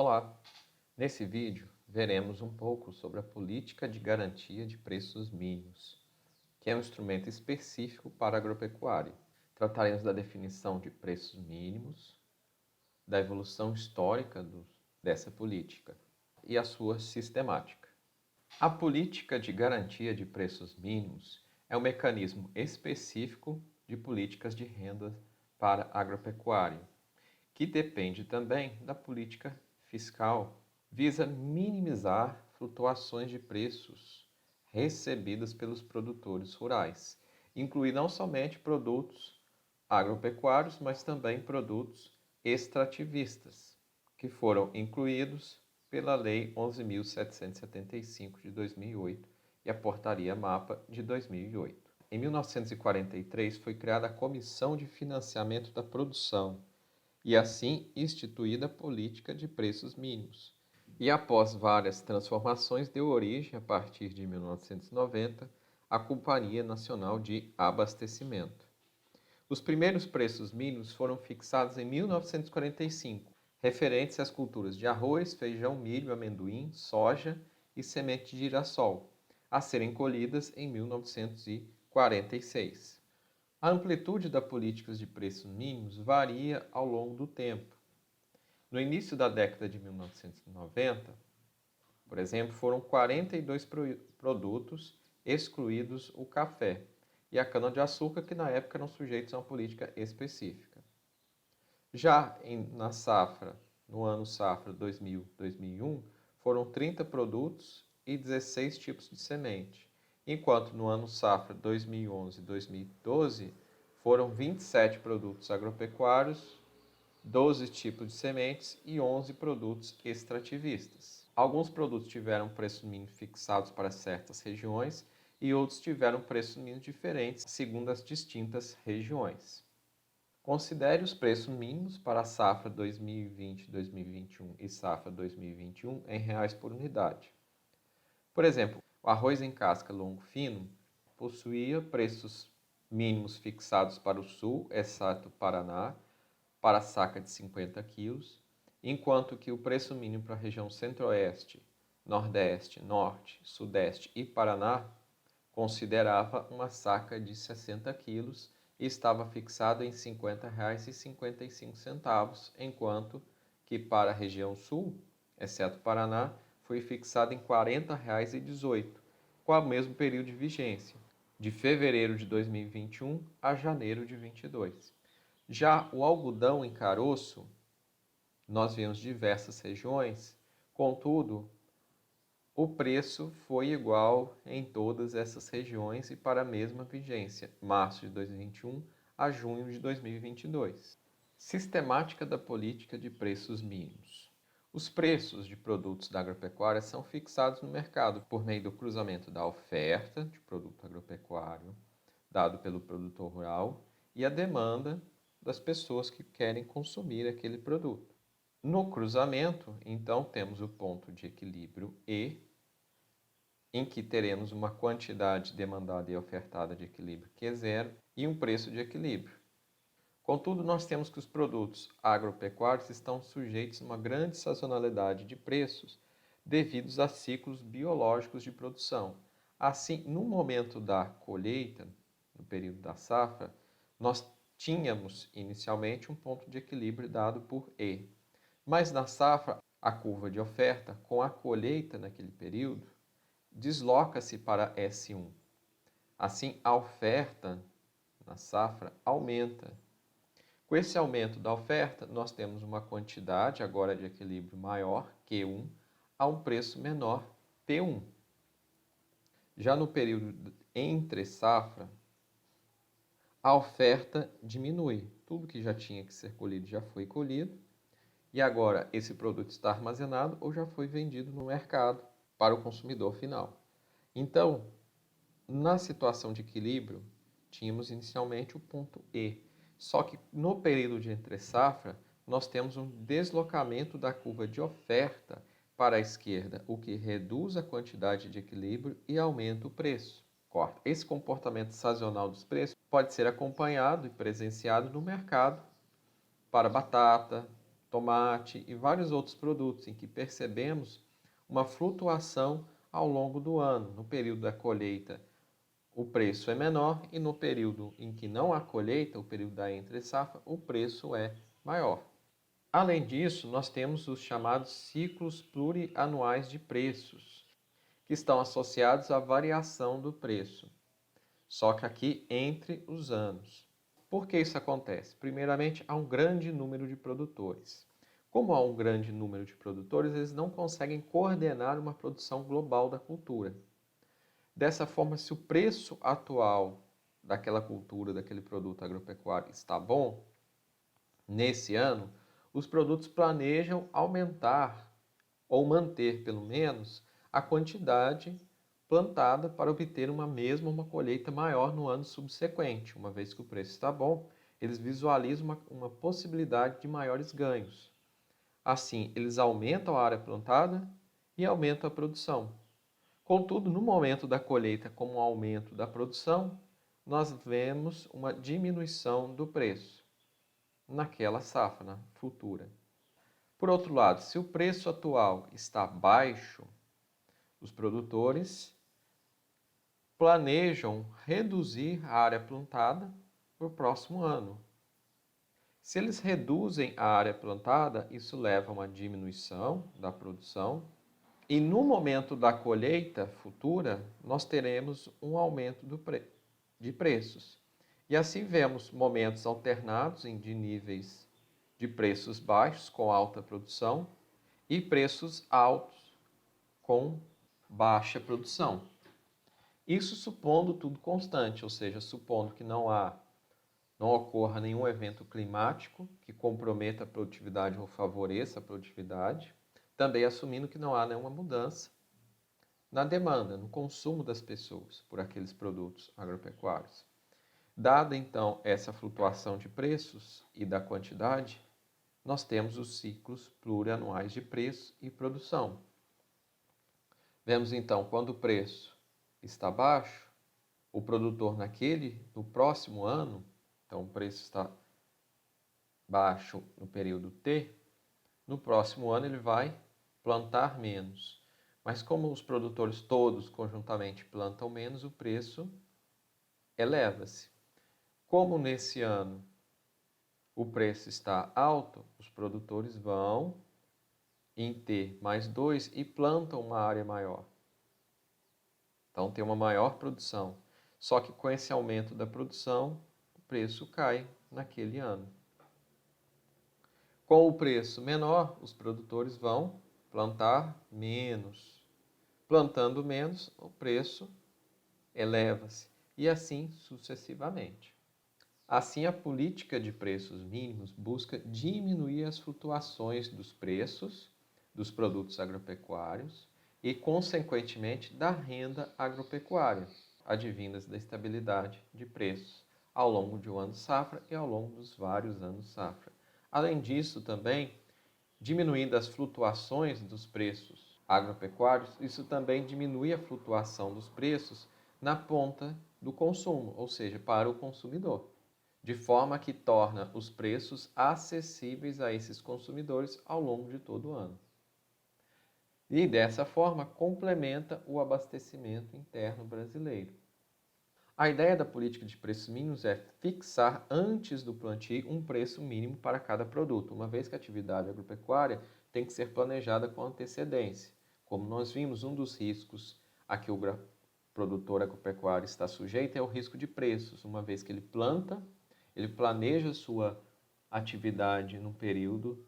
Olá! Nesse vídeo, veremos um pouco sobre a política de garantia de preços mínimos, que é um instrumento específico para a agropecuária. Trataremos da definição de preços mínimos, da evolução histórica dessa política e a sua sistemática. A política de garantia de preços mínimos é um mecanismo específico de políticas de renda para a agropecuária, que depende também da política fiscal, visa minimizar flutuações de preços recebidas pelos produtores rurais, inclui não somente produtos agropecuários, mas também produtos extrativistas, que foram incluídos pela Lei 11.775 de 2008 e a Portaria MAPA de 2008. Em 1943 foi criada a Comissão de Financiamento da Produção, e assim instituída a política de preços mínimos. E após várias transformações, deu origem, a partir de 1990, à Companhia Nacional de Abastecimento. Os primeiros preços mínimos foram fixados em 1945, referentes às culturas de arroz, feijão, milho, amendoim, soja e semente de girassol, a serem colhidas em 1946. A amplitude das políticas de preços mínimos varia ao longo do tempo. No início da década de 1990, por exemplo, foram 42 produtos excluídos o café e a cana-de-açúcar, que na época eram sujeitos a uma política específica. Já no ano safra 2000-2001, foram 30 produtos e 16 tipos de semente, enquanto no ano safra 2011-2012 foram 27 produtos agropecuários, 12 tipos de sementes e 11 produtos extrativistas. Alguns produtos tiveram preços mínimos fixados para certas regiões e outros tiveram preços mínimos diferentes segundo as distintas regiões. Considere os preços mínimos para a safra 2020-2021 e safra 2021 em reais por unidade. Por exemplo, o arroz em casca longo fino possuía preços mínimos fixados para o sul, exceto Paraná, para a saca de 50 quilos, enquanto que o preço mínimo para a região centro-oeste, nordeste, norte, sudeste e Paraná considerava uma saca de 60 quilos e estava fixado em R$ 50,55, enquanto que para a região sul, exceto Paraná, foi fixado em R$ 40,18, com o mesmo período de vigência, de fevereiro de 2021 a janeiro de 2022. Já o algodão em caroço, nós vemos diversas regiões, contudo, o preço foi igual em todas essas regiões e para a mesma vigência, março de 2021 a junho de 2022. Sistemática da política de preços mínimos. Os preços de produtos da agropecuária são fixados no mercado por meio do cruzamento da oferta de produto agropecuário, dado pelo produtor rural, e a demanda das pessoas que querem consumir aquele produto. No cruzamento, então, temos o ponto de equilíbrio E, em que teremos uma quantidade demandada e ofertada de equilíbrio que é zero e um preço de equilíbrio. Contudo, nós temos que os produtos agropecuários estão sujeitos a uma grande sazonalidade de preços devido a ciclos biológicos de produção. Assim, no momento da colheita, no período da safra, nós tínhamos inicialmente um ponto de equilíbrio dado por E. Mas na safra, a curva de oferta, com a colheita naquele período, desloca-se para S1. Assim, a oferta na safra aumenta. Com esse aumento da oferta, nós temos uma quantidade agora de equilíbrio maior, Q1, a um preço menor, P1. Já no período entre safra, a oferta diminui. Tudo que já tinha que ser colhido já foi colhido. E agora esse produto está armazenado ou já foi vendido no mercado para o consumidor final. Então, na situação de equilíbrio, tínhamos inicialmente o ponto E. Só que no período de entre safra, nós temos um deslocamento da curva de oferta para a esquerda, o que reduz a quantidade de equilíbrio e aumenta o preço. Esse comportamento sazonal dos preços pode ser acompanhado e presenciado no mercado para batata, tomate e vários outros produtos em que percebemos uma flutuação ao longo do ano. No período da colheita, o preço é menor e no período em que não há colheita, o período da entre-safra, o preço é maior. Além disso, nós temos os chamados ciclos plurianuais de preços, que estão associados à variação do preço, só que aqui entre os anos. Por que isso acontece? Primeiramente, há um grande número de produtores. Como há um grande número de produtores, eles não conseguem coordenar uma produção global da cultura. Dessa forma, se o preço atual daquela cultura, daquele produto agropecuário está bom, nesse ano, os produtos planejam aumentar ou manter, pelo menos, a quantidade plantada para obter uma colheita maior no ano subsequente. Uma vez que o preço está bom, eles visualizam uma possibilidade de maiores ganhos. Assim, eles aumentam a área plantada e aumentam a produção. Contudo, no momento da colheita, como um aumento da produção, nós vemos uma diminuição do preço naquela safra futura. Por outro lado, se o preço atual está baixo, os produtores planejam reduzir a área plantada para o próximo ano. Se eles reduzem a área plantada, isso leva a uma diminuição da produção e no momento da colheita futura, nós teremos um aumento de preços. E assim vemos momentos alternados de níveis de preços baixos com alta produção e preços altos com baixa produção. Isso supondo tudo constante, ou seja, supondo que não ocorra nenhum evento climático que comprometa a produtividade ou favoreça a produtividade, também assumindo que não há nenhuma mudança na demanda, no consumo das pessoas por aqueles produtos agropecuários. Dada então essa flutuação de preços e da quantidade, nós temos os ciclos plurianuais de preço e produção. Vemos então quando o preço está baixo, o produtor no próximo ano, então o preço está baixo no período T, no próximo ano ele vai plantar menos. Mas como os produtores todos conjuntamente plantam menos, o preço eleva-se. Como nesse ano o preço está alto, os produtores vão em T mais 2 e plantam uma área maior. Então tem uma maior produção. Só que com esse aumento da produção, o preço cai naquele ano. Com o preço menor, os produtores vão plantar menos. Plantando menos, o preço eleva-se e assim sucessivamente. Assim, a política de preços mínimos busca diminuir as flutuações dos preços dos produtos agropecuários e, consequentemente, da renda agropecuária, advindas da estabilidade de preços ao longo de um ano safra e ao longo dos vários anos safra. Além disso, também, diminuindo as flutuações dos preços agropecuários, isso também diminui a flutuação dos preços na ponta do consumo, ou seja, para o consumidor, de forma que torna os preços acessíveis a esses consumidores ao longo de todo o ano. E dessa forma complementa o abastecimento interno brasileiro. A ideia da política de preços mínimos é fixar antes do plantio um preço mínimo para cada produto, uma vez que a atividade agropecuária tem que ser planejada com antecedência. Como nós vimos, um dos riscos a que o produtor agropecuário está sujeito é o risco de preços, uma vez que ele planta, ele planeja sua atividade no período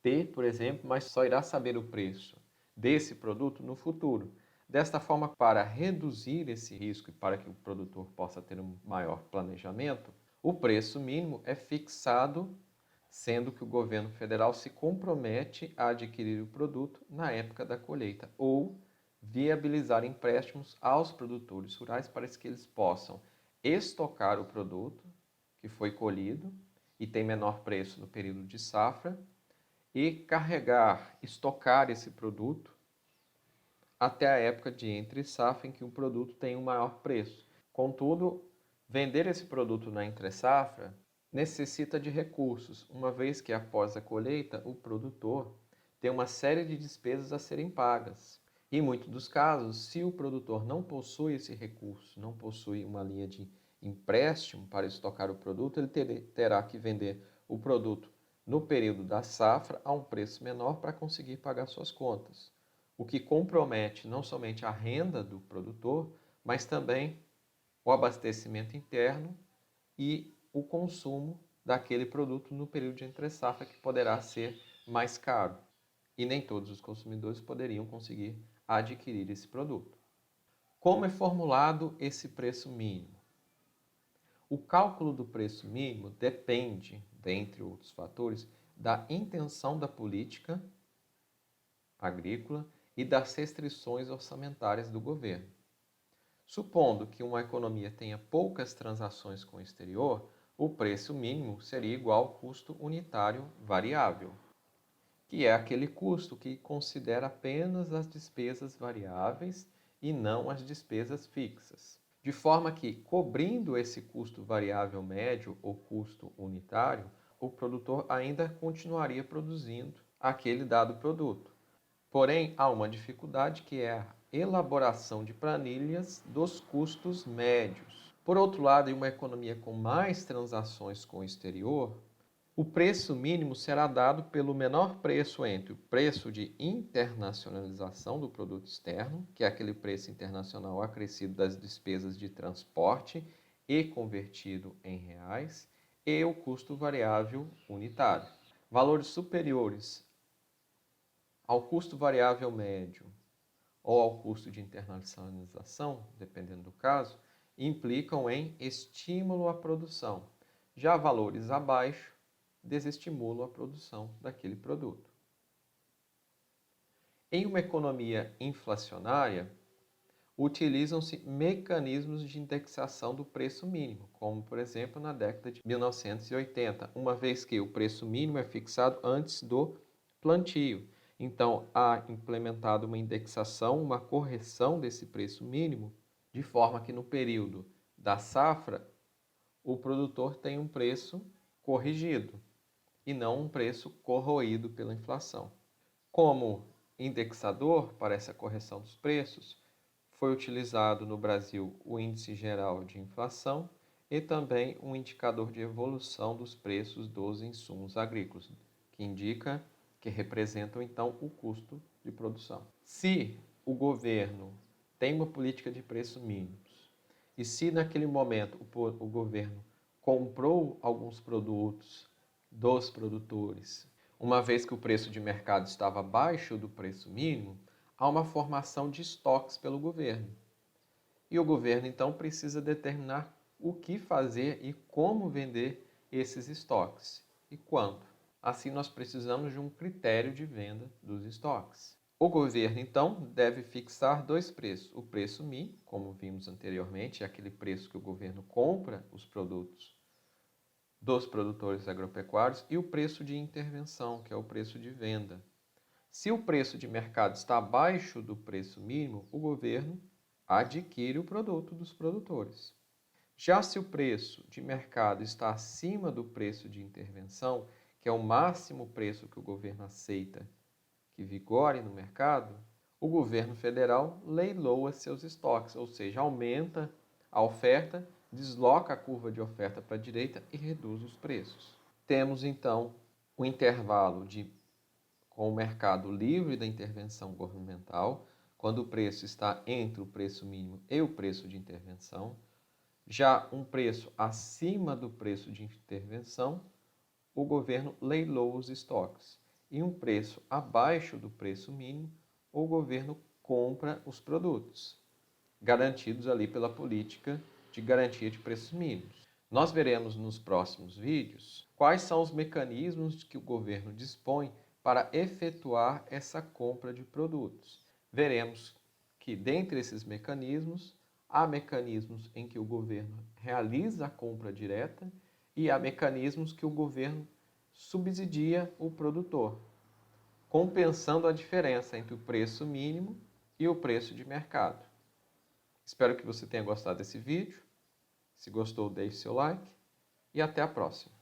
T, por exemplo, mas só irá saber o preço desse produto no futuro. Desta forma, para reduzir esse risco e para que o produtor possa ter um maior planejamento, o preço mínimo é fixado, sendo que o governo federal se compromete a adquirir o produto na época da colheita ou viabilizar empréstimos aos produtores rurais para que eles possam estocar o produto que foi colhido e tem menor preço no período de safra e estocar esse produto até a época de entre safra em que o produto tem um maior preço. Contudo, vender esse produto na entre safra necessita de recursos, uma vez que após a colheita o produtor tem uma série de despesas a serem pagas. Em muitos dos casos, se o produtor não possui esse recurso, não possui uma linha de empréstimo para estocar o produto, ele terá que vender o produto no período da safra a um preço menor para conseguir pagar suas contas, o que compromete não somente a renda do produtor, mas também o abastecimento interno e o consumo daquele produto no período de entre-safra, que poderá ser mais caro. E nem todos os consumidores poderiam conseguir adquirir esse produto. Como é formulado esse preço mínimo? O cálculo do preço mínimo depende, dentre outros fatores, da intenção da política agrícola e das restrições orçamentárias do governo. Supondo que uma economia tenha poucas transações com o exterior, o preço mínimo seria igual ao custo unitário variável, que é aquele custo que considera apenas as despesas variáveis e não as despesas fixas. De forma que, cobrindo esse custo variável médio ou custo unitário, o produtor ainda continuaria produzindo aquele dado produto. Porém, há uma dificuldade, que é a elaboração de planilhas dos custos médios. Por outro lado, em uma economia com mais transações com o exterior, o preço mínimo será dado pelo menor preço entre o preço de internacionalização do produto externo, que é aquele preço internacional acrescido das despesas de transporte e convertido em reais, e o custo variável unitário. Valores superiores ao custo variável médio ou ao custo de internacionalização, dependendo do caso, implicam em estímulo à produção. Já valores abaixo desestimulam a produção daquele produto. Em uma economia inflacionária, utilizam-se mecanismos de indexação do preço mínimo, como, por exemplo, na década de 1980, uma vez que o preço mínimo é fixado antes do plantio. Então, há implementado uma indexação, uma correção desse preço mínimo, de forma que no período da safra, o produtor tem um preço corrigido e não um preço corroído pela inflação. Como indexador para essa correção dos preços, foi utilizado no Brasil o Índice Geral de Inflação e também um indicador de evolução dos preços dos insumos agrícolas, que representam então o custo de produção. Se o governo tem uma política de preços mínimos e se naquele momento o governo comprou alguns produtos dos produtores, uma vez que o preço de mercado estava abaixo do preço mínimo, há uma formação de estoques pelo governo. E o governo, então, precisa determinar o que fazer e como vender esses estoques e quando. Assim, nós precisamos de um critério de venda dos estoques. O governo, então, deve fixar dois preços. O preço mínimo, como vimos anteriormente, é aquele preço que o governo compra os produtos dos produtores agropecuários, e o preço de intervenção, que é o preço de venda. Se o preço de mercado está abaixo do preço mínimo, o governo adquire o produto dos produtores. Já se o preço de mercado está acima do preço de intervenção, que é o máximo preço que o governo aceita que vigore no mercado, o governo federal leiloa seus estoques, ou seja, aumenta a oferta, desloca a curva de oferta para a direita e reduz os preços. Temos então o intervalo com o mercado livre da intervenção governamental, quando o preço está entre o preço mínimo e o preço de intervenção. Já um preço acima do preço de intervenção, o governo leiloa os estoques. E um preço abaixo do preço mínimo, o governo compra os produtos, garantidos ali pela política de garantia de preços mínimos. Nós veremos nos próximos vídeos quais são os mecanismos que o governo dispõe para efetuar essa compra de produtos. Veremos que, dentre esses mecanismos, há mecanismos em que o governo realiza a compra direta e há mecanismos que o governo subsidia o produtor, compensando a diferença entre o preço mínimo e o preço de mercado. Espero que você tenha gostado desse vídeo. Se gostou, deixe seu like e até a próxima.